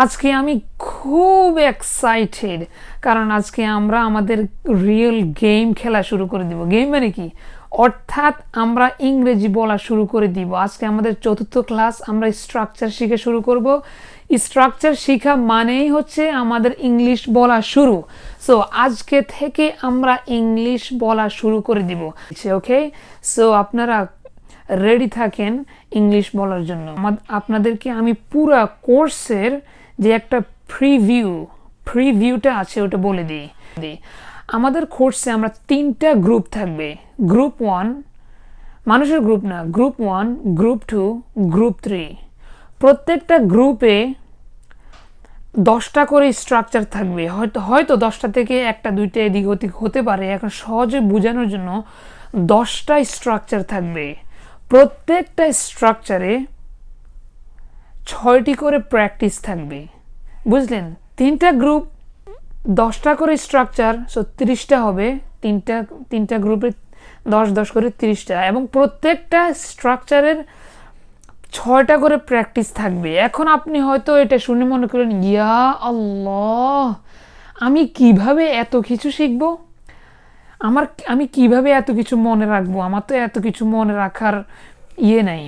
আজকে আমি খুব এক্সাইটেড, কারণ আজকে আমরা আমাদের রিয়েল গেম খেলা শুরু করে দিব। গেম মানে কি, অর্থাৎ আমরা ইংরেজি বলা শুরু করে দিব। আজকে আমাদের চতুর্থ ক্লাস, আমরা স্ট্রাকচার শিখে শুরু করব। স্ট্রাকচার শিখা মানেই হচ্ছে আমাদের ইংলিশ বলা শুরু। সো আজকে থেকে আমরা ইংলিশ বলা শুরু করে দিব। ওকে, সো আপনারা রেডি থাকেন ইংলিশ বলার জন্য। আপনাদেরকে আমি পুরা কোর্সের যে একটা প্রিভিউটা আছে ওটা বলে দিই। আমাদের কোর্সে আমরা 3টা গ্রুপ থাকবে। গ্রুপ 1 মানুষের গ্রুপ না, গ্রুপ 1, গ্রুপ 2, গ্রুপ 3। প্রত্যেকটা গ্রুপে 10টা করে স্ট্রাকচার থাকবে। হয়তো 10টা থেকে একটা দুইটা এদিক ওদিক হতে পারে। এখন সহজে বোঝানোর জন্য 10টা স্ট্রাকচার থাকবে। প্রত্যেকটা স্ট্রাকচারে 6টি করে প্র্যাকটিস থাকবে। বুঝলেন? 3টা গ্রুপ 10টা করে স্ট্রাকচার, সো 30টা হবে। তিনটা গ্রুপে 10 করে 30টা, এবং প্রত্যেকটা স্ট্রাকচারের 6টা করে প্র্যাকটিস থাকবে। এখন আপনি হয়তো এটা শুনে মনে করেন, ইয়া আল্লাহ, আমি কিভাবে এত কিছু শিখব? আমি কিভাবে এত কিছু মনে রাখবো? আমার তো এত কিছু মনে রাখার নাই।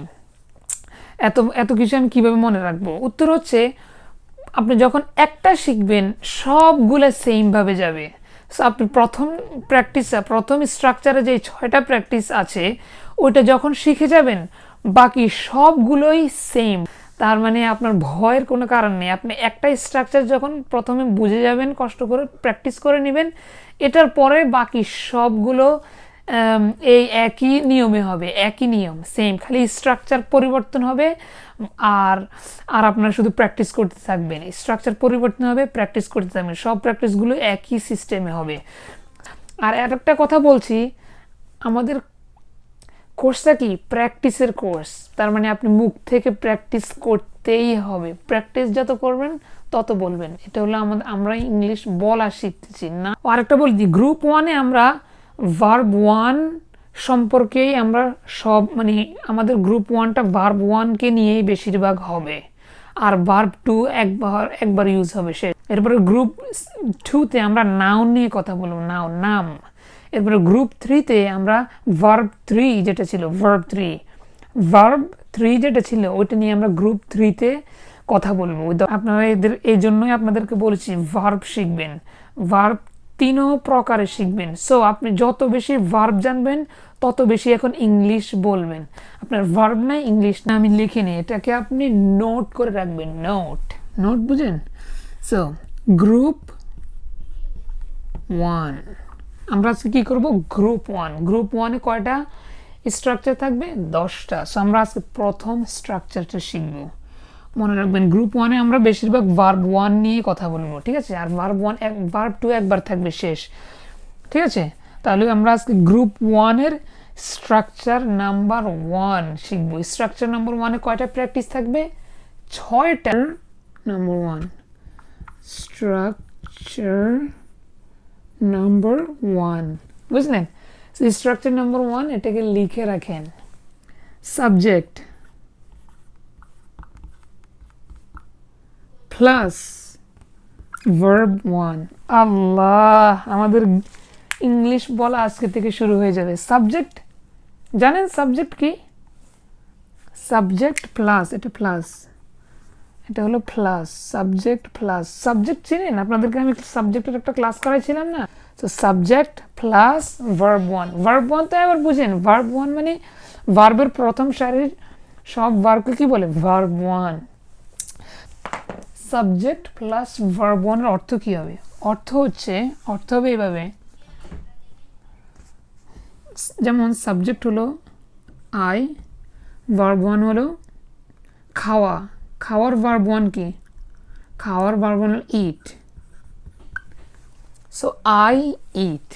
এত কিছু আমি কিভাবে মনে রাখবো? উত্তর হচ্ছে, আপনি যখন একটা শিখবেন সবগুলো সেমভাবে যাবে। সো আপনি প্রথম স্ট্রাকচারে যে 6টা প্র্যাকটিস আছে ওইটা যখন শিখে যাবেন, বাকি সবগুলোই সেম। তার মানে আপনার ভয়ের কোনো কারণ নেই। আপনি একটা স্ট্রাকচার যখন প্রথমে বুঝে যাবেন, কষ্ট করে প্র্যাকটিস করে নেবেন, এটার পরে বাকি সবগুলো এই একই নিয়মে হবে। একই নিয়ম, সেম, খালি স্ট্রাকচার পরিবর্তন হবে। আর আপনারা শুধু প্র্যাকটিস করতে থাকবেন। স্ট্রাকচার পরিবর্তন হবে, প্র্যাকটিস করতে থাকবেন। সব প্র্যাকটিসগুলো একই সিস্টেমে হবে। আর একটা কথা বলছি, আমাদের কোর্সটা কি প্র্যাকটিসের কোর্স। তার মানে আপনি মুখ থেকে প্র্যাকটিস করতেই হবে। প্র্যাকটিস যত করবেন তত বলবেন। এটা হলো আমরা ইংলিশ বলা শিখতেছি না। আরেকটা বলি, গ্রুপ 1-এ আমরা ভার্ব 1 সম্পর্কেই আমরা সব, মানে আমাদের গ্রুপ 1টা ভার্ব 1কে নিয়েই বেশিরভাগ হবে, আর ভার্ব 2 একবার ইউজ হবে সে। এরপরে গ্রুপ 2-তে আমরা নাউন নিয়ে কথা বলবো, নাম। এরপরে গ্রুপ 3-তে আমরা ভার্ব 3 যেটা ছিল, ভার্ব 3 যেটা ছিল ওইটা নিয়ে আমরা গ্রুপ 3-তে কথা বলবো। আপনারা এই জন্যই আপনাদেরকে বলেছি ভার্ব শিখবেন। ভার্ব 3 প্রকারে শিখবেন। সো আপনি যত বেশি ভার্ব জানবেন তত বেশি এখন ইংলিশ বলবেন। আপনার ভার্ব নাই, ইংলিশ না, আমি লিখে নিই, এটাকে আপনি নোট করে রাখবেন। নোট বুঝেন? সো গ্রুপ 1 আমরা আজকে কি করব? গ্রুপ 1-এ কয়টা স্ট্রাকচার থাকবে? 10টা। সো আমরা আজকে প্রথম স্ট্রাকচারটা শিখব। মনে রাখবেন, গ্রুপ 1-এ আমরা বেশিরভাগ ভার্ব 1 নিয়ে কথা বলবো, ঠিক আছে? আর ভার্ব 2 একবার থাকবে, শেষ, ঠিক আছে? তাহলে আমরা আজকে গ্রুপ 1-এর স্ট্রাকচার নাম্বার 1 শিখবো। স্ট্রাকচার নাম্বার 1-এ কয়টা প্র্যাকটিস থাকবে? 6টা। নাম্বার 1, স্ট্রাকচার নাম্বার 1, বুঝলেন? স্ট্রাকচার নাম্বার 1 এটাকে লিখে রাখেন। Subject plus verb 1। আল্লাহ, আমাদের ইংলিশ বলা আজকে থেকে শুরু হয়ে যাবে। সাবজেক্ট জানেন? সাবজেক্ট কি? সাবজেক্ট প্লাস, এটা হলো প্লাস, সাবজেক্ট প্লাস। সাবজেক্ট চিনেন? আপনাদেরকে আমি সাবজেক্টের একটা ক্লাস করাইছিলাম না? তো সাবজেক্ট প্লাস ভার্ব 1। ভার্ব 1 তো এবার বুঝেন। ভার্ব 1 মানে ভার্বের প্রথম সারির সব ভার্বকে কি বলে? ভার্ব 1। সাবজেক্ট প্লাস ভার্ব 1 এর অর্থ কি হবে? অর্থ হবে এইভাবে, যেমন সাবজেক্ট হলো আই, ভার্ব 1 হলো খাওয়া। খাওয়ার ভার্ব 1 কি? খাওয়ার ভার্ব 1 হলো ইট। সো আই ইট,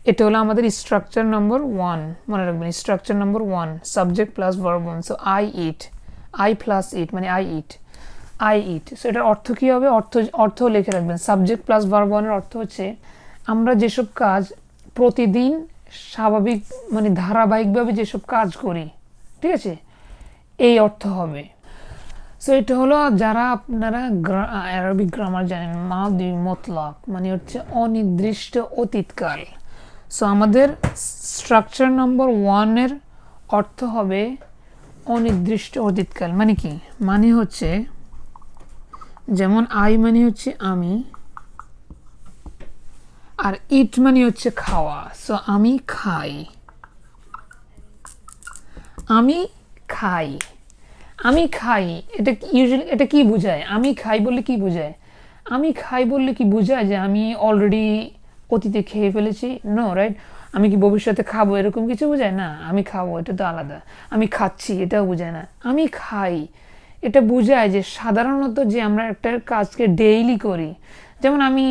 এটা হলো আমাদের স্ট্রাকচার নাম্বার 1। মনে রাখবেন, structure number 1, subject plus verb 1। So I eat, I plus eat মানে আই ইট। সো এটার অর্থ কি হবে? অর্থ লিখে রাখবেন। সাবজেক্ট প্লাস ভার্ব 1 এর অর্থ হচ্ছে আমরা যেসব কাজ প্রতিদিন স্বাভাবিক, মানে ধারাবাহিকভাবে যেসব কাজ করি, ঠিক আছে, এই অর্থ হবে। সো এটা হলো যারা আপনারা আরবিক গ্রামার জানেন, মাদি মতলক মানে হচ্ছে অনির্দিষ্ট অতীতকাল। সো আমাদের স্ট্রাকচার নম্বর 1 এর অর্থ হবে অনির্দিষ্ট অতীতকাল। মানে কি? মানে হচ্ছে যেমন আই মানে হচ্ছে আমি, আর ইট মানে হচ্ছে খাওয়া। সো আমি খাই, আমি খাই, আমি খাই। এটা ইউজুয়ালি এটা কি বোঝায়? আমি খাই বললে কি বোঝায়? আমি খাই বললে কি বোঝায় যে আমি অলরেডি অতীতে খেয়ে ফেলেছি? No, right? আমি কি ভবিষ্যতে খাবো এরকম কিছু বোঝায় না। আমি খাবো এটা তো আলাদা। আমি খাচ্ছি এটাও বোঝায় না। আমি খাই এটা বোঝায় যে সাধারণত যে আমরা একটা কাজকে ডেইলি করি, যেমন আমি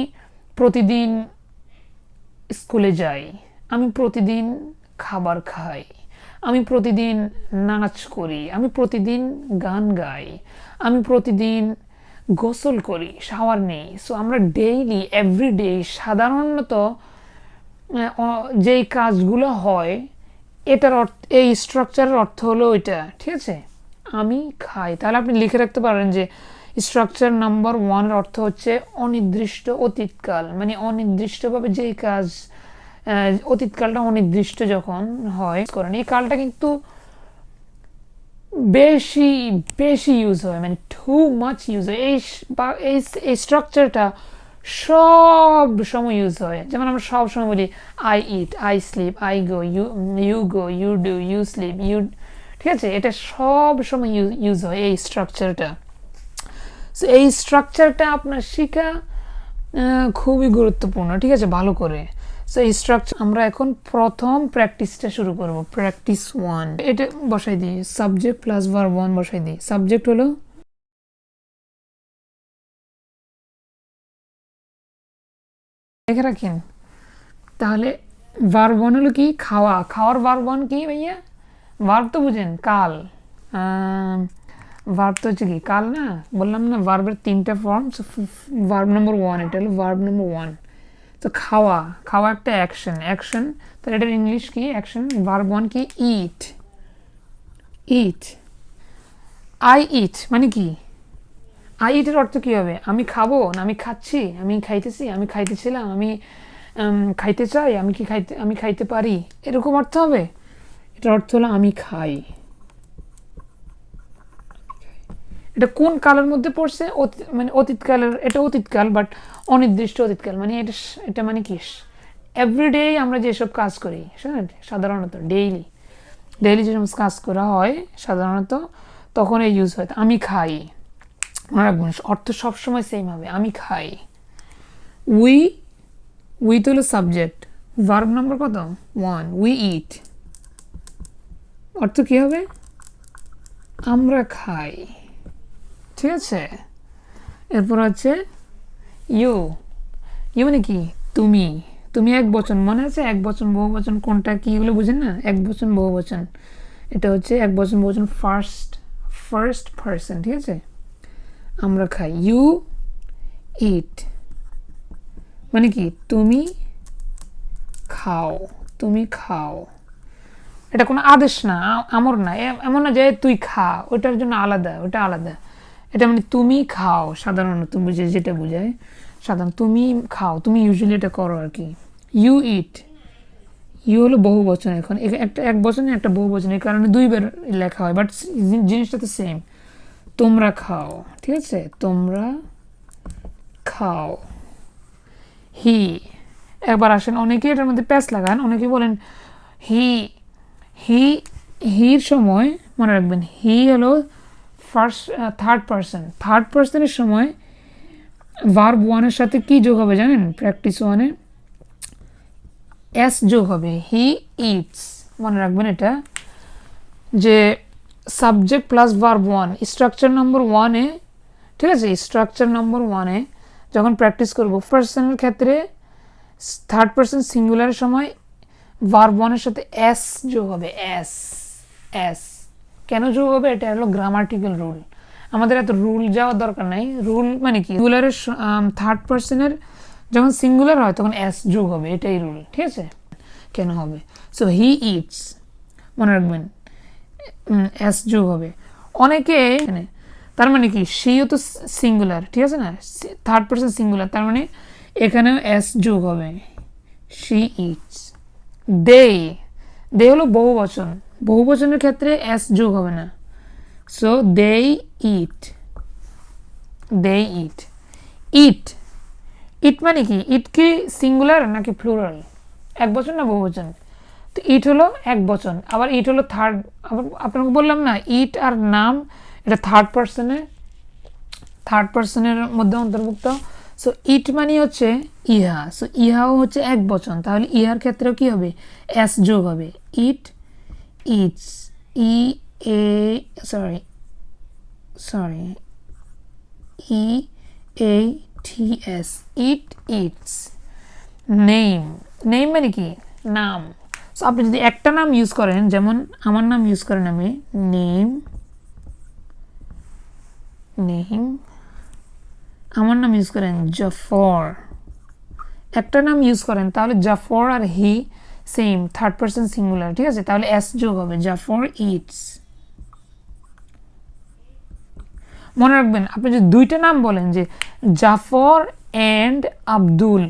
প্রতিদিন স্কুলে যাই, আমি প্রতিদিন খাবার খাই, আমি প্রতিদিন নাচ করি, আমি প্রতিদিন গান গাই, আমি প্রতিদিন গোসল করি, শাওয়ার নেই। সো আমরা ডেইলি এভরিডে সাধারণত যেই কাজগুলো হয় এটার অর্থ, এই স্ট্রাকচারের অর্থ হলো ওইটা। ঠিক আছে? আমি খাই। তাহলে আপনি লিখে রাখতে পারেন যে স্ট্রাকচার নাম্বার 1 এর অর্থ হচ্ছে অনির্দিষ্ট অতীতকাল। মানে অনির্দিষ্টভাবে যেই কাজ, অতীতকালটা অনির্দিষ্ট যখন হয় করেন, এই কালটা কিন্তু বেশি বেশি ইউজ হয়, মানে টু মাচ ইউজ হয়। এই স্ট্রাকচারটা সব সময় ইউজ হয়। যেমন আমরা সব সময় বলি I eat, I sleep, I go, you go, you do, you sleep, you. ঠিক আছে? এটা সব সময় ইউজ হয় এই স্ট্রাকচারটা। সো এই স্ট্রাকচারটা আপনার শেখা খুবই গুরুত্বপূর্ণ। ঠিক আছে? ভালো করে। সো এই স্ট্রাকচার আমরা এখন প্রথম প্র্যাকটিসটা শুরু করব। প্র্যাকটিস 1 এটা বসাই দিই, সাবজেক্ট প্লাস ভার্ব 1 বসাই দিই। সাবজেক্ট হলো দেখে রাখেন। তাহলে ভার্ব 1 হলো কি? খাওয়া। খাওয়ার ভার্ব 1 কি ভাইয়া? ভার্ব তো বুঝেন, কাল। ভার্ব তো হচ্ছে কি কাল না? বললাম না ভার্বের 3টা ফর্ম। ভার্ব নম্বর 1, এটা হলো ভার্ব নম্বর 1। তো খাওয়া, খাওয়া একটা অ্যাকশন। অ্যাকশন তাহলে এটার ইংলিশ কি? অ্যাকশন। ভার্ব 1 কি? ইট। ইট, আই ইট মানে কি? আই ইটের অর্থ কি হবে? আমি খাবো না আমি খাচ্ছি, আমি খাইতেছি, আমি খাইতেছিলাম, আমি খাইতে চাই, আমি কি খাইতে, আমি খাইতে পারি, এরকম অর্থ হবে। এটার অর্থ হলো আমি খাই। এটা কোন কালের মধ্যে পড়ছে? মানে অতীতকালের। এটা অতীতকাল, বাট অনির্দিষ্ট অতীতকাল। মানে এটা এটা মানে কি? এভরিডে আমরা যেসব কাজ করি সাধারণত ডেইলি ডেইলি যে সমস্ত কাজ করা হয় সাধারণত তখন এই ইউজ হয়। আমি খাই, মনে রাখবেন অর্থ সবসময় সেম হবে। আমি খাই। উই, উই তো হলো সাবজেক্ট। ভার্ব নাম্বার কত? 1। উই ইট, অর্থ কি হবে? আমরা খাই। ঠিক আছে? এরপর হচ্ছে ইউ। ইউ মানে কি? তুমি। তুমি এক বচন, মনে আছে? এক বচন বহু বচন কোনটা কি এগুলো বুঝেন না? এক বচন বহু বচন, এটা হচ্ছে এক বচন বহু বচন, ফার্স্ট পারসন। ঠিক আছে? আমরা খাই। ইউ ইট মানে কি? তুমি খাও, তুমি খাও। এটা কোনো আদেশ না, আমর না, এমন না যে তুই খা, ওটার জন্য আলাদা, ওটা আলাদা। এটা মানে তুমি খাও সাধারণত বুঝে, যেটা বোঝায় সাধারণত তুমি খাও, তুমি ইউজুয়ালি এটা করো আর কি। ইউ ইট, ইউ হলো বহু বচন। এখন একটা এক বচনে একটা বহু বচন, এই কারণে দুইবার লেখা হয়, বাট জিনিসটা তো সেম। তোমরা খাও। ঠিক আছে? তোমরা খাও। হি, একবার আসেন, অনেকে এটার মধ্যে প্যাচ লাগান, অনেকে বলেন হি। হি, হির সময় মনে রাখবেন হি হলো থার্ড পারসন। থার্ড পারসনের সময় ভার্ব 1 এর সাথে কি যোগ হবে জানেন? প্র্যাকটিস 1 এ এস যোগ হবে। হি ইটস, মনে রাখবেন এটা, যে সাবজেক্ট প্লাস ভার্ব 1 স্ট্রাকচার নম্বর 1 এ। ঠিক আছে? স্ট্রাকচার নম্বর 1 এ যখন প্র্যাকটিস করব পার্সনের ক্ষেত্রে থার্ড পারসন সিঙ্গুলারের সময় ভার্ব 1 এর সাথে এস যোগ হবে। এস, এস কেন যোগ হবে? এটা হলো গ্রামাটিক্যাল রুল। আমাদের এত রুল যাওয়ার দরকার নাই। রুল মানে কি? সিঙ্গুলারের থার্ড পারসনের যখন সিঙ্গুলার হয় তখন এস যোগ হবে, এটাই রুল। ঠিক আছে? কেন হবে? সো হি ইটস, মনে রাখবেন এস যোগ হবে। অনেকে তার মানে কি শিও তো সিঙ্গুলার, ঠিক আছে না, থার্ড পারসন সিঙ্গুলার, তার মানে এখানেও এস যোগ হবে, শি ইটস। দে, দে হলো বহুবচন, বহুবচনের ক্ষেত্রে এস যোগ হবে না, সো দে ইট, দে ইট। ইট, ইট মানে কি, ইট কি সিঙ্গুলার নাকি প্লুরাল, এক বচন না বহুবচন? তো ইট হলো এক বচন, আবার ইট হলো থার্ড, আবার আপনাকে বললাম না ইট আর নাম এটা থার্ড পার্সনের মধ্যে অন্তর্ভুক্ত। সো ইট মানে হচ্ছে ইহা, সো ইহাও হচ্ছে এক বচন, তাহলে ইহার ক্ষেত্রেও কি হবে, এস যোগ হবে, ইট it's, E A sorry E A T S, it it's. Name, name মানে কি নাম। সো আপনি যদি একটা নাম ইউজ করেন, যেমন আমার নাম ইউজ করেন আমি, নেম, নেম, আমার নাম ইউজ করেন জাফর, একটা নাম ইউজ করেন, তাহলে জাফর আর হি সেম, থার্ড পারসন সিঙ্গুলার, ঠিক আছে, তাহলে এস যোগ হবে, জাফর ইটস। মনে রাখবেন, আপনি যদি দুইটা নাম বলেন যে জাফর অ্যান্ড আব্দুল,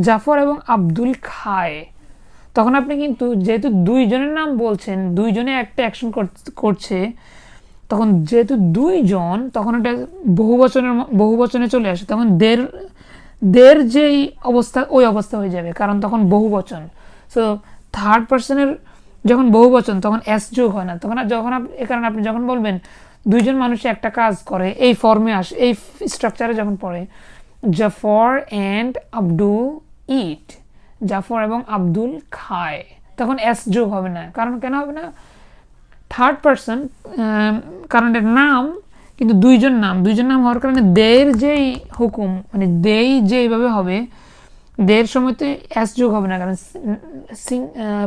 জাফর এবং আব্দুল খায়, তখন আপনি কিন্তু যেহেতু দুইজনের নাম বলছেন, দুইজনে একটা অ্যাকশন করছে, তখন যেহেতু দুইজন, তখন এটা বহুবচনে চলে আসে, তখন দের যেই অবস্থা ওই অবস্থা হয়ে যাবে, কারণ তখন বহুবচন। সো থার্ড পার্সনের যখন বহুবচন তখন এস যোগ হয় না, তখন যখন এ কারণে আপনি যখন বলবেন দুইজন মানুষ একটা কাজ করে, এই ফর্মে আসে, এই স্ট্রাকচারে যখন পড়ে, জাফর অ্যান্ড আব্দুল ইট, জাফর এবং আব্দুল খায়, তখন এস যোগ হবে না। কারণ কেন হবে না, থার্ড পারসন, কারণ এর নাম, কিন্তু দুইজন নাম হওয়ার কারণে দের যেই হুকুম, মানে দেই যেইভাবে হবে, দের সময় তো এস যোগ হবে না, কারণ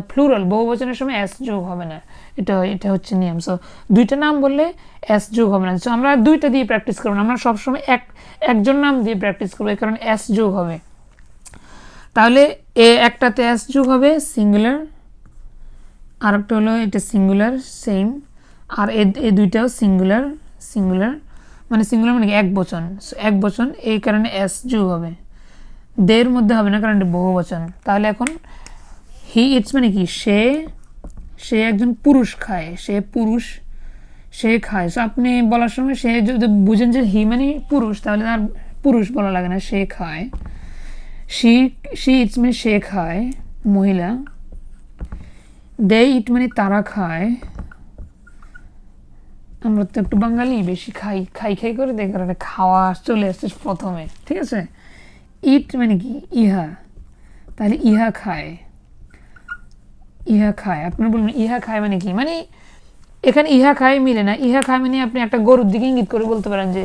প্লুরাল বহুবচনের সময় এস যোগ হবে না, এটা হচ্ছে নিয়ম। সো দুইটা নাম বললে এস যোগ হবে না, সো আমরা দুইটা দিয়ে প্র্যাকটিস করবো না, আমরা সবসময় একজন নাম দিয়ে প্র্যাকটিস করবো, এই কারণে এস যোগ হবে। তাহলে একটাতে এস যোগ হবে সিঙ্গুলার, আরেকটা হলো এটা সিঙ্গুলার সেম, আর এই দুইটাও সিঙ্গুলার, মানে সিঙ্গুলার মানে এক বচন, এক বচন, এই কারণে এস যোগ হবে, দের মধ্যে হবে না কারণ এটা বহুবচন। তাহলে এখন হি ইটস মানে কি, সে একজন পুরুষ খায়, সে খায়। সো আপনি বলার সময় সে যদি বুঝেন যে হি মানে পুরুষ, তাহলে আর পুরুষ বলা লাগে না, সে খায়। শি ইটস মানে সে খায়, মহিলা। দে ইট মানে তারা খায়, আমরা তো একটু বাঙালি, বেশি খাই করে দেখ, খাওয়া চলে আসছে প্রথমে, ঠিক আছে। ইট মানে কি ইহা, তাহলে ইহা খায়, আপনার বলবেন ইহা খায় মানে কি, মানে এখানে ইহা খায় মিলে না, ইহা খায় মানে আপনি একটা গরুর দিকে ইঙ্গিত করে বলতে পারেন যে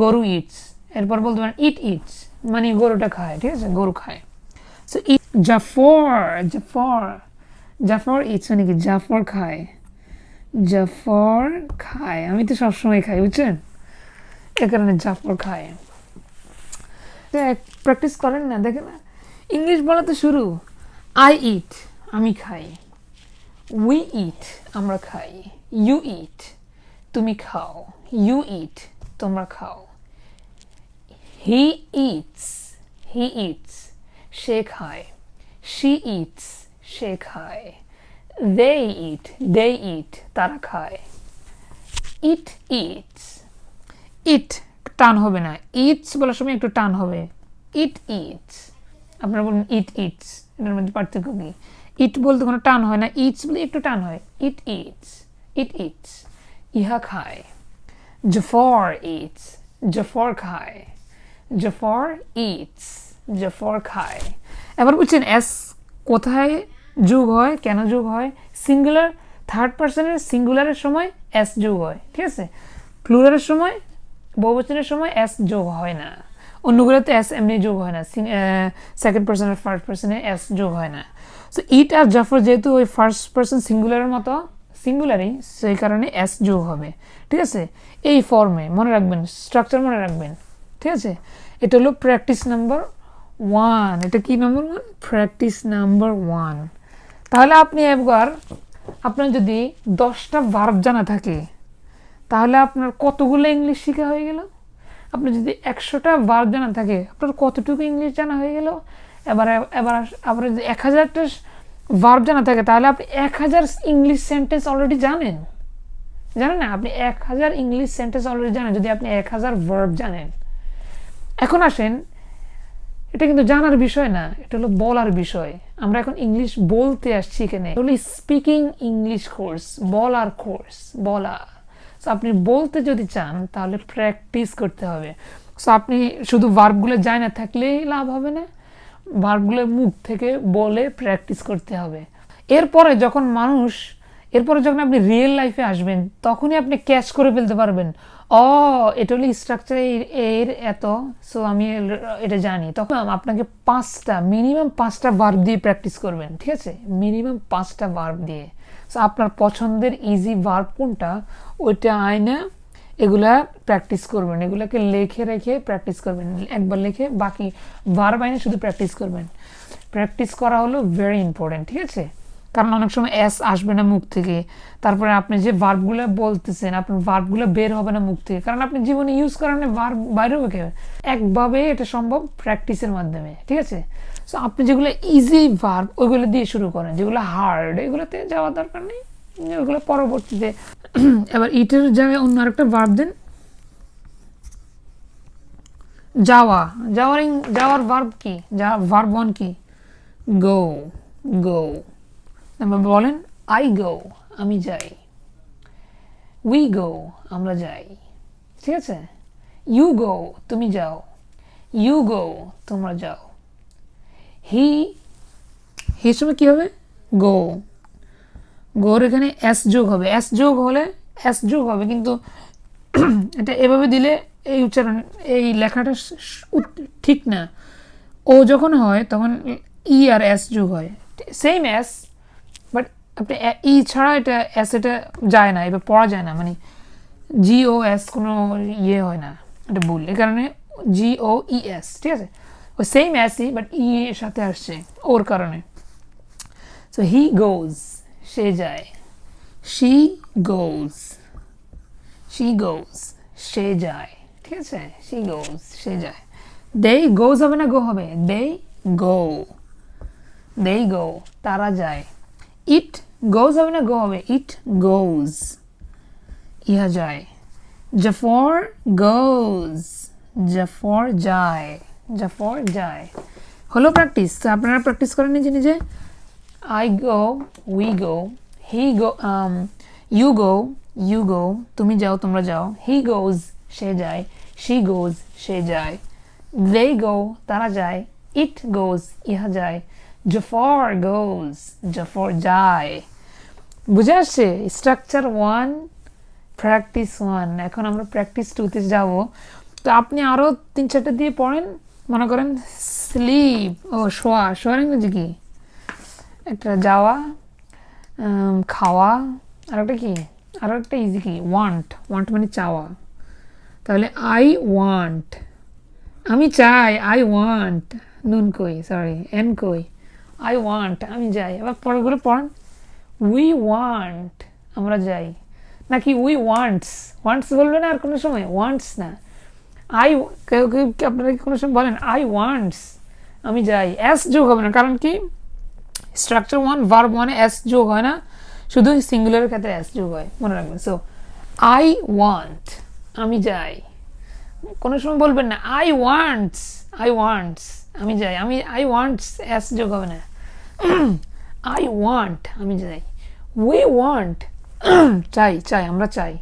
গরু ইটস, এরপর বলতে পারেন ইট ইটস মানে গরুটা খায়, ঠিক আছে, গরু খায়। সো জাফর ইটস মানে কি জাফর খায়, আমি তো সবসময় খাই, বুঝছেন, এ কারণে জাফর খায়। প্র্যাকটিস করেন না, দেখেন না, ইংলিশ বলা তো শুরু, আই ইট আমি খাই, উই ইট আমরা খাই, ইউ ইট তুমি খাও, ইউ ইট তোমরা খাও, হি ইটস সে খায়, শি ইটস সে খায়, দে ইট তারা খায়, ইট টান হবে না, ইটস বলার সময় একটু টান হবে, ইট ইটস, আপনারা বলুন ইট ইটস, এটার মধ্যে পার্থক্য কি, ইট বলতে কোনো টান হয় না, ইটস বলে একটু টান হয়, ইট ইটস ইহা খায়, জাফর ইটস খায়, জাফর খায়। এবার বুঝছেন এস কোথায় যোগ হয়, কেন যোগ হয়, সিঙ্গুলার থার্ড পার্সনের সিঙ্গুলারের সময় এস যোগ হয়, ঠিক আছে, প্লুরালের সময় বহুবচনের সময় এস যোগ হয় না, অন্যগুলোতে এস এমনি যোগ হয় না, সেকেন্ড পার্সন আর ফার্স্ট পার্সনে এস যোগ হয় না। সো ইট আর জাফর যেহেতু ওই ফার্স্ট পার্সন সিঙ্গুলারের মতো সিঙ্গুলারই, সেই কারণে এস যোগ হবে, ঠিক আছে, এই ফর্মে মনে রাখবেন, স্ট্রাকচার মনে রাখবেন, ঠিক আছে। এটা হলো প্র্যাকটিস নাম্বার 1, এটা কি নাম্বার 1, প্র্যাকটিস নাম্বার 1। তাহলে আপনি একবার, আপনার যদি 10টা ভার্ব জানা থাকে, তাহলে আপনার কতগুলো ইংলিশ শেখা হয়ে গেল? আপনি যদি 100টা ভার্ব জানা থাকে আপনার কতটুকু ইংলিশ জানা হয়ে গেল? এবার আপনার যদি 1000টা ভার্ব জানা থাকে তাহলে আপনি 1000 ইংলিশ সেন্টেন্স অলরেডি জানেন না? আপনি 1000 ইংলিশ সেন্টেন্স অলরেডি জানেন যদি আপনি 1000 ভার্ব জানেন। এখন আসেন, এটা কিন্তু জানার বিষয় না, এটা হলো বলার বিষয়। আমরা এখন ইংলিশ বলতে আসছি এখানে, হলো স্পিকিং ইংলিশ কোর্স, বলার কোর্স, বলা। সো আপনি বলতে যদি চান তাহলে প্র্যাকটিস করতে হবে। সো আপনি শুধু ভার্বগুলো জানা থাকলেই লাভ হবে না, ভার্বগুলো মুখ থেকে বলে প্র্যাকটিস করতে হবে। এরপরে যখন আপনি রিয়েল লাইফে আসবেন তখনই আপনি ক্যাচ করে ফেলতে পারবেন, এটা হলো স্ট্রাকচার এর এত, সো আমি এটা জানি। তখন আপনাকে মিনিমাম 5টা ভার্ব দিয়ে প্র্যাকটিস করবেন, ঠিক আছে? মিনিমাম 5টা ভার্ব দিয়ে। সো আপনার পছন্দের ইজি ভার্ব কোনটা ওইটা আয়না এগুলা প্র্যাকটিস করবেন, এগুলাকে লিখে রেখে প্র্যাকটিস করবেন। একবার লিখে বাকি ভার্ব আইনে শুধু প্র্যাকটিস করবেন। প্র্যাকটিস করা হলো ভেরি ইম্পর্টেন্ট, ঠিক আছে? কারণ অনেক সময় এস আসবে না মুখ থেকে, তারপরে আপনি যে ভার্বগুলো বলতেছেন আপনার ভার্বগুলো বের হবে না মুখ থেকে, কারণ আপনি জীবনে ইউজ করেন ভার্ব বাইরে হবে কেউ একভাবে, এটা সম্ভব প্র্যাকটিসের মাধ্যমে, ঠিক আছে? সো আপনি যেগুলো ইজি ভার্ব ওইগুলো দিয়ে শুরু করেন, যেগুলো হার্ড এগুলোতে যাওয়ার দরকার নেই, ওইগুলো পরবর্তীতে। এবার ইটের জায়গায় অন্য আরেকটা ভার্ব দেন, যাওয়ার ভার্ব কি? ভার্ব 1 কি? গো। বলেন আই গো, আমি যাই। উই গো, আমরা যাই, ঠিক আছে? ইউ গো, তুমি যাও। ইউ গো, তোমরা যাও। হি সময় কি হবে? গোর এখানে এস যোগ হবে, এস যোগ হবে, কিন্তু এটা এভাবে দিলে এই উচ্চারণ এই লেখাটা ঠিক না। ও যখন হয় তখন ই আর এস যোগ হয়, সেম এস, বাট আপনি ই ছাড়া এটা এস এটা যায় না, এবার পড়া যায় না, মানে GOS কোনো ইয়ে হয় না, এটা ভুল। এই কারণে GOES, ঠিক আছে? ওই সেম এসই বাট ই এর সাথে আসছে ওর কারণে। সো হি গোজ, সে যায়। শি গোজ, সে যায়, ঠিক আছে? শি গোজ, সে যায়। দে গোজ হবে না গো হবে, দে গো, তারা যায়। ইট গোজ হবে না গো হবে, ইট গোজ, ইহা যায়। জাফর যায়। হলো প্র্যাকটিস। তো আপনারা প্র্যাকটিস করেন নিজে নিজে। I go, we go, he go, you go, তুমি যাও, তোমরা যাও। হি গোজ, সে যায়। শি গোজ, সে যায়। দে গো, তারা যায়। ইট গোজ, ইহা যায়। জাফর গোজ, জাফর যায়। বুঝে আসছে? Structure 1, practice 1। এখন আমরা প্র্যাকটিস 2তে যাব। তো আপনি আরও 3-4টা দিয়ে পড়েন। মনে করেন স্লিপ, শোয়ার ইংরেজি কি? একটা যাওয়া, খাওয়া, আর একটা কি? আরও একটা ইজি কি? ওয়ান্ট মানে চাওয়া। তাহলে আই ওয়ান্ট, আমি চাই। আই ওয়ান্ট, নুন কই, সরি এন কই। আই ওয়ান্ট, আমি যাই। এবার পরে করে পড়েন। উই ওয়ান্ট, আমরা যাই। নাকি উই ওয়ান্টস বলবেন আর কোনো সময়? ওয়ান্টস না, কেউ আপনারা কোনো সময় বলেন আই ওয়ান্টস, আমি যাই। এস যোগ হবে না, কারণ কি? স্ট্রাকচার 1 ভার্ব 1 এস যোগ হয় না, শুধু সিঙ্গুলারের ক্ষেত্রে এস যোগ হয়, মনে রাখবেন। সো আই ওয়ান্ট, আমি যাই। কোনো সময় বলবেন না আই ওয়ান্টস, আমি যাই। আই ওয়ান্টস এস যোগ হবে না। আই ওয়ান্ট, আমি যাই। উই ওয়ান্ট, চাই, আমরা চাই।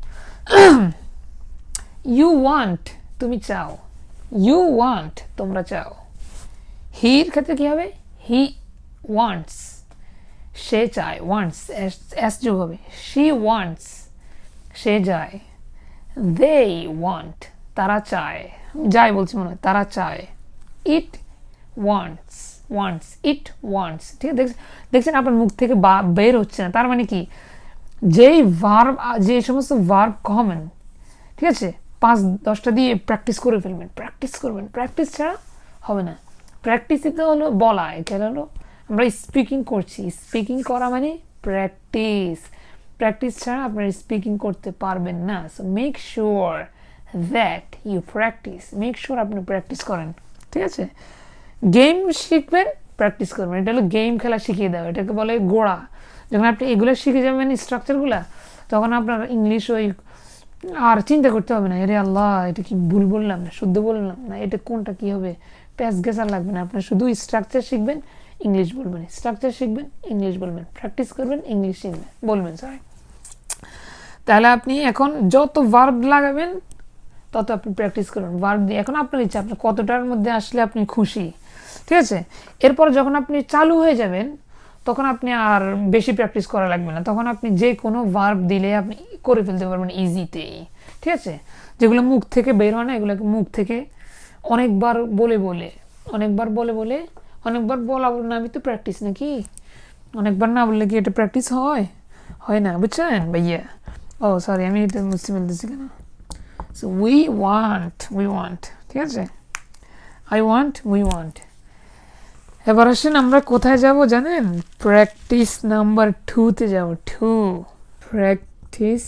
ইউ ওয়ান্ট, তুমি চাও। ইউ ওয়ান্ট, তোমরা চাও। হির ক্ষেত্রে কি হবে? হি ওয়ান্টস, সে চায়। ওয়ান্টস এস যোগ হবে। শি ওয়ান্টস, সে যায়। দে ওয়ান্ট, তারা চায়। যাই বলছি মনে হয়, তারা চায়। ইট ওয়ান্টস, ইট ওয়ান্টস, ঠিক আছে? দেখছেন আপনার মুখ থেকে বের হচ্ছে না, তার মানে কি? যে সমস্ত ভার্ব কমন, ঠিক আছে, 5-10টা দিয়ে প্র্যাকটিস করে ফেলবেন। প্র্যাকটিস ছাড়া হবে না। প্র্যাকটিস তো হলো বলা, এটা হলো আমরা স্পিকিং করছি। স্পিকিং করা মানে প্র্যাকটিস। প্র্যাকটিস ছাড়া আপনারা স্পিকিং করতে পারবেন না। So make sure that you practice, make sure আপনি প্র্যাকটিস করেন, ঠিক আছে? গেম শিখবেন, প্র্যাকটিস করবেন, এটা হলো গেম খেলা শিখিয়ে দেওয়া, এটাকে বলে গোড়া। যখন আপনি এগুলো শিখে যাবেন স্ট্রাকচারগুলো, তখন আপনার ইংলিশ ওই আর চিন্তা করতে হবে না, এরে আল্লাহ এটা কি ভুল বললাম না শুদ্ধ বললাম না, এটা কোনটা কি হবে, প্যাস গেসার লাগবে না। আপনার শুধু স্ট্রাকচার শিখবেন, ইংলিশ বলবেন, স্ট্রাকচার শিখবেন, ইংলিশ বলবেন, প্র্যাকটিস করবেন, ইংলিশ শিখবেন, বলবেন, সরি। তাহলে আপনি এখন যত ভার্ব লাগাবেন তত আপনি প্র্যাকটিস করুন ভার্ব দিয়ে। এখন আপনার ইচ্ছা আপনি কতটার মধ্যে আসলে আপনি খুশি, ঠিক আছে? এরপর যখন আপনি চালু হয়ে যাবেন তখন আপনি আর বেশি প্র্যাকটিস করা লাগবে না, তখন আপনি যে কোনো ভার্ব দিলে আপনি করে ফেলতে পারবেন ইজিতেই, ঠিক আছে? যেগুলো মুখ থেকে বের হয় না, এগুলোকে মুখ থেকে অনেকবার বলে বলা না, আমি তো প্র্যাকটিস নাকি, অনেকবার না বললে কি এটা প্র্যাকটিস হয় না, বুঝছেন ভাইয়া? ও সরি, আমি এটা বুঝতে ফেলতেছি কেন। সো উই ওয়ান্ট, ঠিক আছে? We want. এবার আসেন আমরা কোথায় যাব জানেন? প্র্যাকটিস নাম্বার 2-তে যাব। প্র্যাকটিস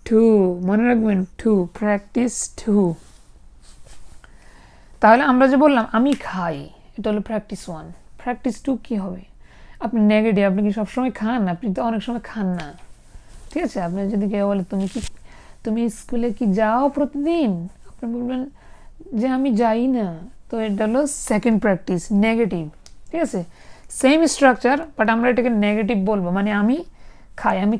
2, মনে রাখবেন 2, প্র্যাকটিস 2। তাহলে আমরা যে বললাম আমি খাই, এটা হলো প্র্যাকটিস 1। প্র্যাকটিস 2 কি হবে? আপনি নেগেটিভ, আপনি কি সবসময় খান? আপনি তো অনেক সময় খান না, ঠিক আছে? আপনি যদি কেউ বলে তুমি স্কুলে কি যাও প্রতিদিন, আপনি বলবেন যে আমি যাই না, তো এটা হলো সেকেন্ড প্র্যাকটিস, নেগেটিভ, ঠিক আছে? সেম স্ট্রাকচার, বাট আমরা এটাকে নেগেটিভ বলবো, মানে আমি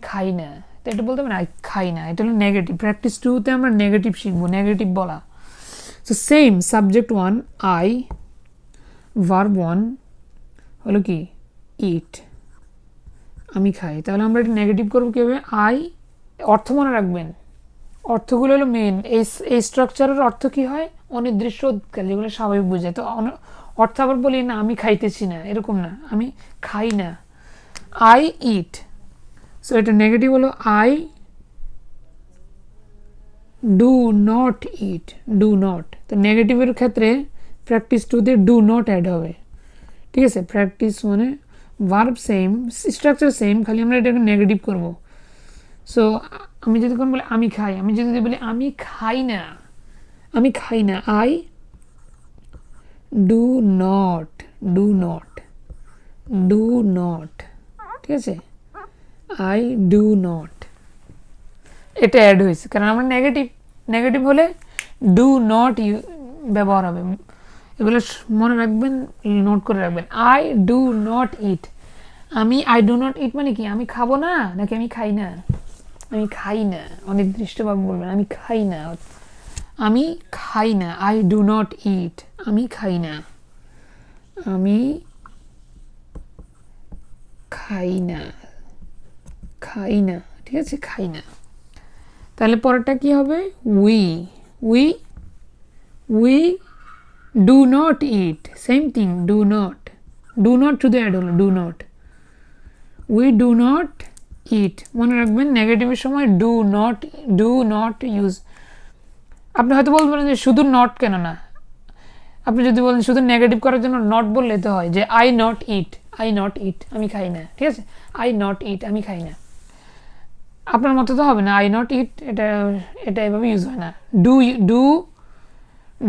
খাই না, তো এটা বলতে হবে না, খাই না, এটা হলো নেগেটিভ। প্র্যাকটিস 2-তে আমরা নেগেটিভ শিখবো, নেগেটিভ বলা। So same, subject 1 I, verb 1 হলো কি ইট, আমি খাই। তাহলে আমরা এটা নেগেটিভ করবো কীভাবে? আই, অর্থ মনে রাখবেন, অর্থগুলো হলো মেন। এই স্ট্রাকচারের অর্থ কি হয়? অনির্দিষ্ট, যেগুলো স্বাভাবিক বোঝায়। তো অর্থ আবার বলি না আমি খাইতেছি না, এরকম না, আমি খাই না, আই ইট। সো এটা নেগেটিভ হলো I do not eat, do not. তো নেগেটিভের ক্ষেত্রে প্র্যাকটিস 2-তে ডু নট অ্যাড হবে, ঠিক আছে? প্র্যাকটিস 1-এ ভার্ব সেম, স্ট্রাকচার সেম, খালি আমরা এটাকে নেগেটিভ করব। সো আমি যদি কোন বলি আমি খাই, আমি যদি বলি আমি খাই না, আই ডু নট, ঠিক আছে? আই ডু নট, এটা অ্যাড হয়েছে কারণ আমরা নেগেটিভ হলে ডু নট ব্যবহার হবে। এগুলো মনে রাখবেন, নোট করে রাখবেন। I do not eat, I do not eat মানে কি? আমি খাবো না, নাকি আমি খাই না? আমি খাই না, অনির্দিষ্টভাবে বলবেন আমি খাই না, আই ডু নট ইট, আমি খাই না, ঠিক আছে? খাই না। তাহলে পরেরটা কি হবে? We do not it, same thing, do not শুধু অ্যাড হলো, উই ডু নট ইট। মনে রাখবেন নেগেটিভের সময় ডু নট ইউজ। আপনি হয়তো বলতে পারেন যে শুধু নট কেন না, আপনি যদি বলেন শুধু নেগেটিভ করার জন্য নট বললে তো হয়, যে আই নট ইট, আমি খাই না, ঠিক আছে? আই নট ইট, আমি খাই না। আপনার মতো তো হবে না, আই নট ইট, এটা এভাবে ইউজ হয় না।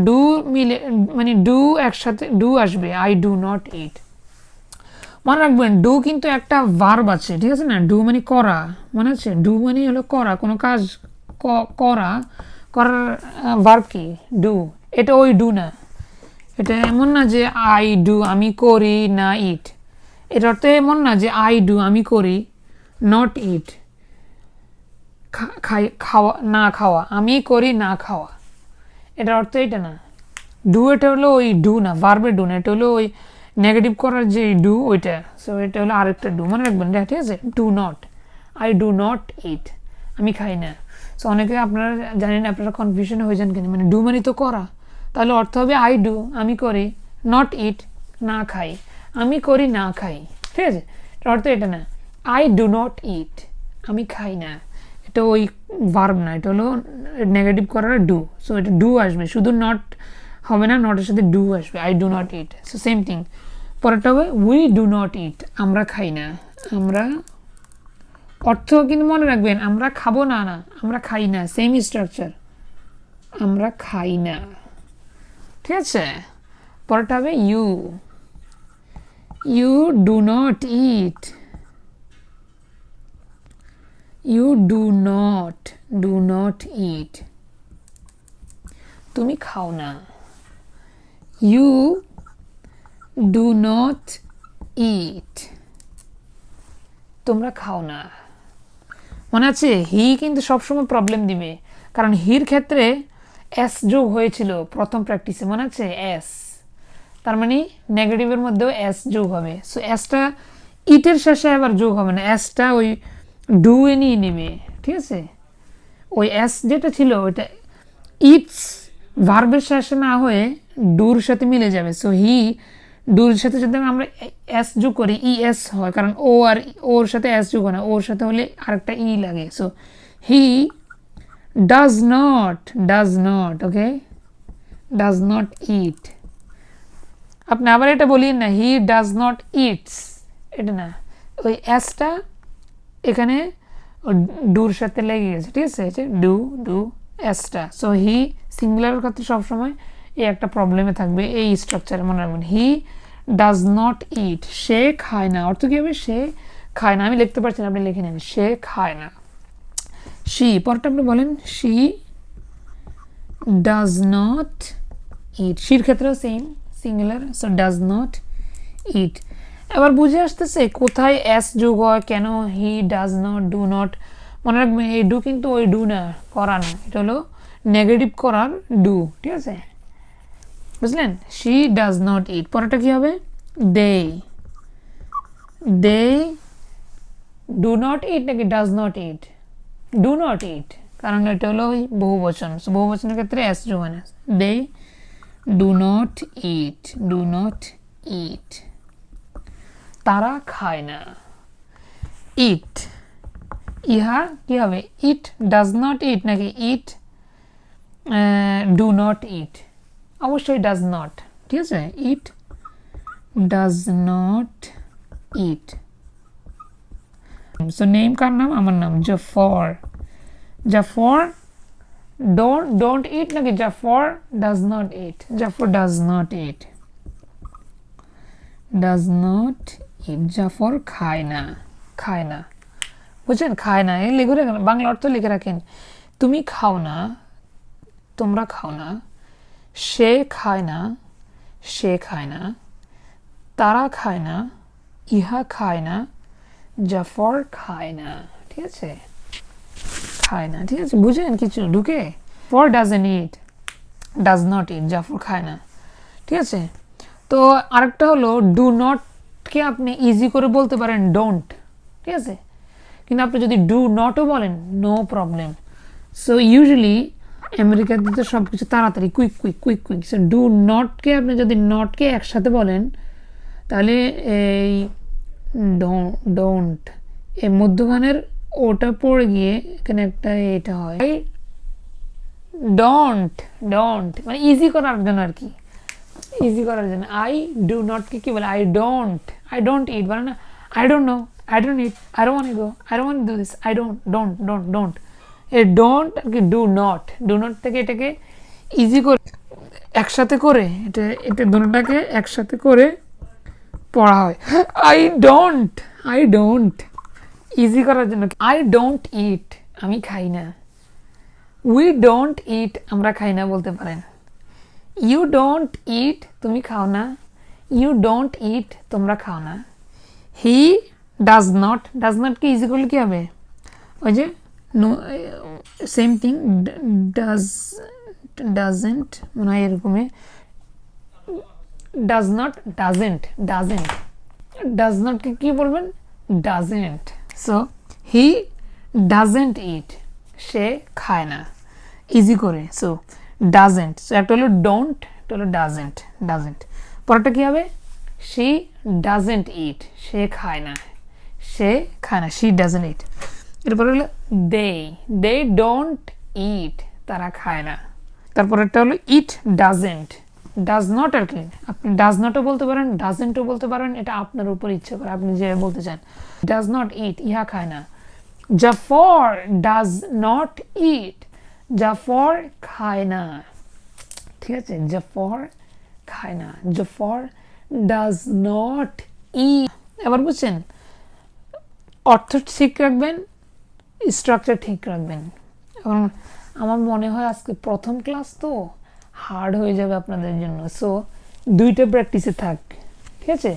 ডু মিলে মানে ডু একসাথে ডু আসবে, আই ডু নট ইট। মনে রাখবেন ডু কিন্তু একটা ভার্ব আছে, ঠিক আছে না? ডু মানে করা, মনে আছে? ডু মানে হলো করা, কোনো কাজ করার ভার্ব কি? ডু। এটা ওই ডু না, এটা এমন না যে আই ডু আমি করি না ইট, এর অর্থ এমন না যে আই ডু আমি করি নট ইট, খাওয়া আমি করি না খাওয়া, এটার অর্থ এটা না। ডু এটা হলো ওই ডু না, ভার্বের ডু না, এটা হলো ওই নেগেটিভ করার যে ডু ওইটা। সো এটা হলো আরেকটা ডু, মনে রাখবেন, ঠিক আছে? Do not, I do not eat, আমি খাই না। সো অনেকে আপনারা জানেন, আপনারা কনফিউশন হয়ে যান কেন, মানে ডু মানে তো করা, তাহলে অর্থ হবে আই ডু আমি করি, নট ইট না খাই, আমি করি না খাই, ঠিক আছে? অর্থ এটা না, আই ডু নট ইট, আমি খাই না, এটা ওই ভার্ব না, এটা হলো নেগেটিভ করার ডু। সো এটা ডু আসবে, শুধু নট হবে না, নটের সাথে ডু আসবে, I do not eat. So same thing, পরেরটা হবে উই ডু নট ইট, আমরা খাই না, অর্থ কিন্তু মনে রাখবেন, আমরা খাবো না, না আমরা খাই না, সেম স্ট্রাকচার, আমরা খাই না, ঠিক আছে। পরেরটা হবে you, you do not eat, you do not eat, তুমি খাও না, ইউ ডু নট ইট, তোমরা খাও না। মনে আছে হি কিন্তু সবসময় প্রবলেম দিবে, কারণ হির ক্ষেত্রে এস যোগ হয়েছিল প্রথম প্র্যাকটিসে, মনে আছে এস, তার মানে নেগেটিভের মধ্যেও এস যোগ হবে। সো এসটা ইটের শেষে আবার যোগ হবে না, এসটা ওই ডু এ নিয়ে নেবে, ঠিক আছে। ওই এস যেটা ছিল ওইটা ইটস ভার্বের শেষে না হয়ে ডুর সাথে মিলে যাবে। সো হি ডুর সাথে যদি আমরা এস যোগ করি ই এস হয়, কারণ ও আর ওর সাথে এস যোগ হয় না, ওর সাথে হলে আরেকটা ই লাগে। So he does not, okay, does not eat. আপনি আবার এটা বলিন না হি ডাজ নট ইটস, এটা না, ওই এসটা এখানে ডুর সাথে লেগে গেছে, ঠিক আছে, ডু এসটা। সো হি সিঙ্গুলারের ক্ষেত্রে সবসময় এই একটা প্রবলেমে থাকবে, এই স্ট্রাকচারে মনে রাখবেন। হি ডাজ নট ইট, সে খায় না, অর্থ কী হবে, সে খায় না। আমি লিখতে পারছি না, আপনি লিখে নেন, সে খায় না। শি, পরটা আপনি বলেন শি ডাজ নট ইট, শির ক্ষেত্রেও same singular, so does not eat. এবার বুঝে আসতেছে কোথায় এস যোগ হয়, কেন he does not, do not. মনে রাখবেন এই ডু কিন্তু ওই ডু না, করা না, এটা হলো নেগেটিভ করার ডু, ঠিক আছে, বুঝলেন। শি ডাজ নট ইট, পরেরটা কি হবে, দে, দে ডু নট ইট নাকি does not eat, do not eat, কারণ এটা হলো ওই বহু বচন, বহু বচনের ক্ষেত্রে এস যোগ হয় না। দে ডু নট ইট, তারা খায় না। ইট, ইহা কি হবে, ইট ডাজ নট ইট নাকি ইট ডু নট ইট, অবশ্যই ডাজ নট, ঠিক আছে, eat does not eat. So name কার নাম, আমার নাম জাফর, জাফর ডোন্ট ইট নাকি Jafar does not eat, Jafar does not eat, does not eat, Jafar খায় না, খায় না, বুঝছেন, খায় না, এই লিখে রাখেন, বাংলা অর্থ লিখে রাখেন। তুমি খাও না, তোমরা খাও না, সে খায় না, সে খায় না, তারা খায় না, ইহা খায় না, জাফর খায় না, ঠিক আছে, খায় না, ঠিক আছে, বুঝেন কিছু ঢুকে। For doesn't eat, does not eat, Jafar খায় না, ঠিক আছে। তো আরেকটা হলো ডু নটকে আপনি ইজি করে বলতে পারেন ডোন্ট, ঠিক আছে, কিন্তু আপনি যদি ডু নটও বলেন নো প্রবলেম। সো ইউজুয়ালি আমেরিকাতে তো সব কিছু তাড়াতাড়ি কুইক, সো ডু নটকে আপনি যদি নটকে একসাথে বলেন তাহলে এই ডোন্ট এই মধ্যখানের ওটা পড়ে গিয়ে এখানে একটা এটা হয়, ডোন্ট মানে ইজি করার জন্য আর কি, ইজি করার জন্য। আই ডু নটকে কি বলে, আই ডোন্ট ইট বলে না, I don't know, I don't eat, I don't want to go, I don't want to do this, I don't. এই ডোন্ট আর কি ডু নট থেকে এটাকে ইজি করে একসাথে করে এটা দুটোটাকে একসাথে করে পড়া হয়। আই ডোন্ট ইজি করার জন্য, আই ডোন্ট ইট আমি খাই না, উই ডোন্ট ইট আমরা খাই না বলতে পারেন, ইউ ডোন্ট ইট তুমি খাও না, ইউ ডোন্ট ইট তোমরা খাও না, হি ডাজ নট কি ইজি করলে কি হবে, ওই যে নো সেম থিং, ডাজেন্ট মনে হয় এরকমই, ডাজ নট কি বলবেন, ডাজেন্ট। সো হি ডাজেন্ট ইট সে খায় না, ইজি করে। সো ডাজেন্ট, সো একটা হলো ডোন্ট, একটা হলো ডাজেন্ট। পরেরটা কি হবে, শি ডাজেন্ট ইট সে খায় না, শি ডাজেন্ট ইট। এরপরে হলো দে ডোন্ট ইট তারা খায় না। তারপরেরটা হলো ইট ডাজ নট আর কি, আপনি ডাজ নটও বলতে পারেন, ডাজেন্টও বলতে পারেন, এটা আপনার উপর ইচ্ছে করে আপনি যে বলতে চান। ডাজ নট ইট ইহা খায় না, Zafar does not eat, Jafar খায় না, ঠিক আছে, জাফর খায় না, জাফর ডাজ নট ইট। এবার বুঝছেন, অর্থ ঠিক রাখবেন, স্ট্রাকচার ঠিক রাখবেন। এখন আমার মনে হয় আজকে প্রথম ক্লাস তো হার্ড হয়ে যাবে আপনাদের জন্য, সো দুইটা প্র্যাকটিসে থাক, ঠিক আছে,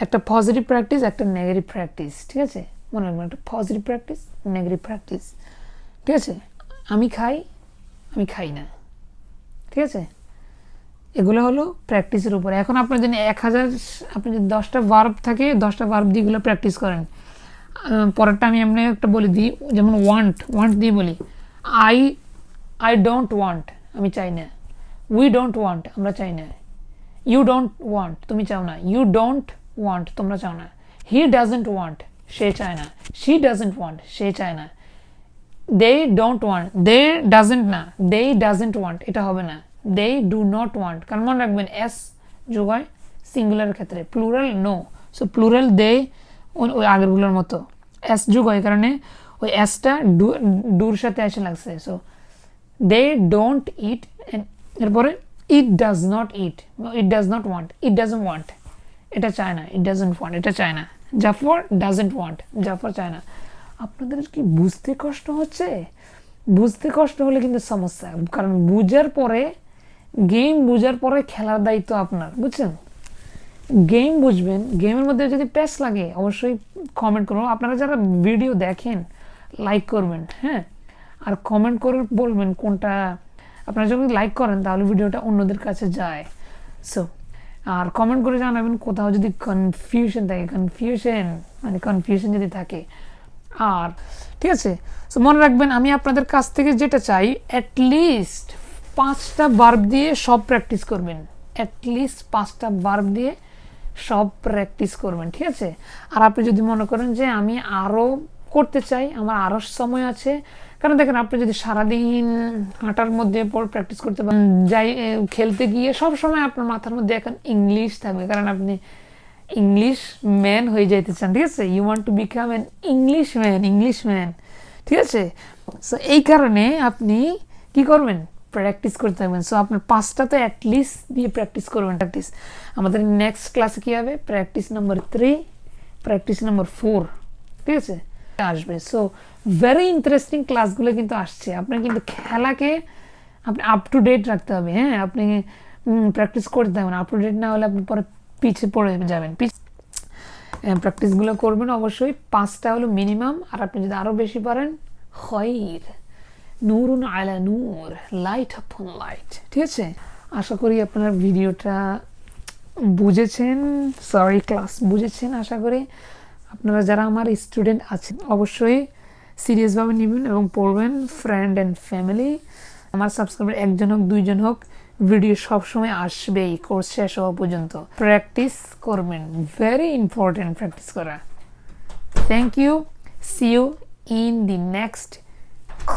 একটা পজিটিভ প্র্যাকটিস, একটা নেগেটিভ প্র্যাকটিস, ঠিক আছে, মনে রাখবেন, একটা পজিটিভ প্র্যাকটিস, নেগেটিভ প্র্যাকটিস, ঠিক আছে। আমি খাই, আমি খাই না, ঠিক আছে, এগুলো হলো প্র্যাকটিসের উপরে। এখন আপনার যদি 1000, আপনি যদি 10টা ভার্ব থাকে, 10টা ভার্ব দিয়ে এগুলো প্র্যাকটিস করেন। পরেরটা আমি এমনি একটা বলে দিই, যেমন ওয়ান্ট দিয়ে বলি, আই ডোন্ট ওয়ান্ট, আমি চাই না, উই ডোন্ট ওয়ান্ট, আমরা চাই না, ইউ ডোন্ট ওয়ান্ট, তুমি চাও না, ইউ ডোন্ট ওয়ান্ট, তোমরা চাও না, হি ডাজন্ট ওয়ান্ট, সে চায় না, শি ডাজন্ট ওয়ান্ট, সে চায় না, they don't want, they doesn't না, দে ডাজন্ট ওয়ান্ট, এটা হবে না, দে ডু নট ওয়ান্ট, কারণ মনে রাখবেন এস যোগ হয় সিঙ্গুলার ক্ষেত্রে, প্লুরাল নো, সো প্লুরাল দে ওই আগেরগুলোর মতো এস যোগ হয়, কারণে ওই এসটা ডুর সাথে এসে লাগছে, সো দে ডোন্ট ইট, এরপরে ইট does not it, it does not want, it doesn't want, এটা চায় না, ইট ডাজন্ট ওয়ান্ট, এটা চায় না, জাফর ডাজন্ট ওয়ান্ট, জাফর চায় না। আপনাদের কি বুঝতে কষ্ট হচ্ছে? বুঝতে কষ্ট হলে কিন্তু সমস্যা, কারণ বুঝার পরে গেম বুঝার পরে খেলার দায়িত্ব আপনার, বুঝছেন? গেম বুঝবেন, গেমের মধ্যে যদি প্যাচ লাগে অবশ্যই কমেন্ট করুন। আপনারা যারা ভিডিও দেখেন লাইক করবেন, হ্যাঁ, আর কমেন্ট করে বলবেন কোনটা, আপনারা যখন লাইক করেন তাহলে ভিডিওটা অন্যদের কাছে যায়। সো আর কমেন্ট করে জানাবেন কোথাও যদি কনফিউশন থাকে, কনফিউশন যদি থাকে। আর ঠিক আছে, সো মনে রাখবেন, আমি আপনাদের কাছ থেকে যেটা চাই, অ্যাটলিস্ট 5টা ভার্ব দিয়ে সব প্র্যাকটিস করবেন, অ্যাটলিস্ট 5টা ভার্ব দিয়ে সব প্র্যাকটিস করবেন, ঠিক আছে। আর আপনি যদি মনে করেন যে আমি আরও করতে চাই, আমার আরও সময় আছে, কারণ দেখেন আপনি যদি সারাদিন হাঁটার মধ্যে পর প্র্যাকটিস করতে পারেন, যাই খেলতে গিয়ে সব সময় আপনার মাথার মধ্যে এখন ইংলিশ থাকবে, কারণ আপনি ইংলিশ ম্যান হয়ে যাইতে চান, ঠিক আছে, you want to become an English man, ঠিক আছে। সো এই কারণে আপনি কি করবেন, প্র্যাকটিস করতে থাকবেন। সো আপনার 5টা তো অ্যাটলিস্ট দিয়ে প্র্যাকটিস করবেন। প্র্যাকটিস আমাদের নেক্সট ক্লাসে কী হবে, প্র্যাকটিস নাম্বার 3, প্র্যাকটিস নাম্বার 4, ঠিক আছে, আসবে। সো ভেরি ইন্টারেস্টিং ক্লাসগুলো কিন্তু আসছে। আপনার কিন্তু খেলাকে আপনি আপ টু ডেট রাখতে হবে, হ্যাঁ, আপনি প্র্যাকটিস করতে থাকবেন, আপ টু ডেট না হলে আপনি পরে পিছিয়ে পড়ে যাবেন। প্র্যাকটিসগুলো করবেন অবশ্যই, 5টা হলো মিনিমাম, আর আপনি যদি আরও বেশি পারেন, খৈর, নূরুন আলা নূর, লাইট আপন লাইট, ঠিক আছে। আশা করি আপনার ভিডিওটা বুঝেছেন, ক্লাস বুঝেছেন আশা করি। আপনারা যারা আমার স্টুডেন্ট আছেন অবশ্যই সিরিয়াসভাবে নেবেন এবং পড়বেন, ফ্রেন্ড অ্যান্ড ফ্যামিলি। আমার সাবস্ক্রাইবার 1জন হোক 2জন হোক, ভিডিও সবসময় আসবেই কোর্স শেষ হওয়া পর্যন্ত। প্র্যাকটিস করবেন, ভেরি ইম্পর্টেন্ট প্র্যাকটিস করা। Thank you, see you in the next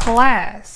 class.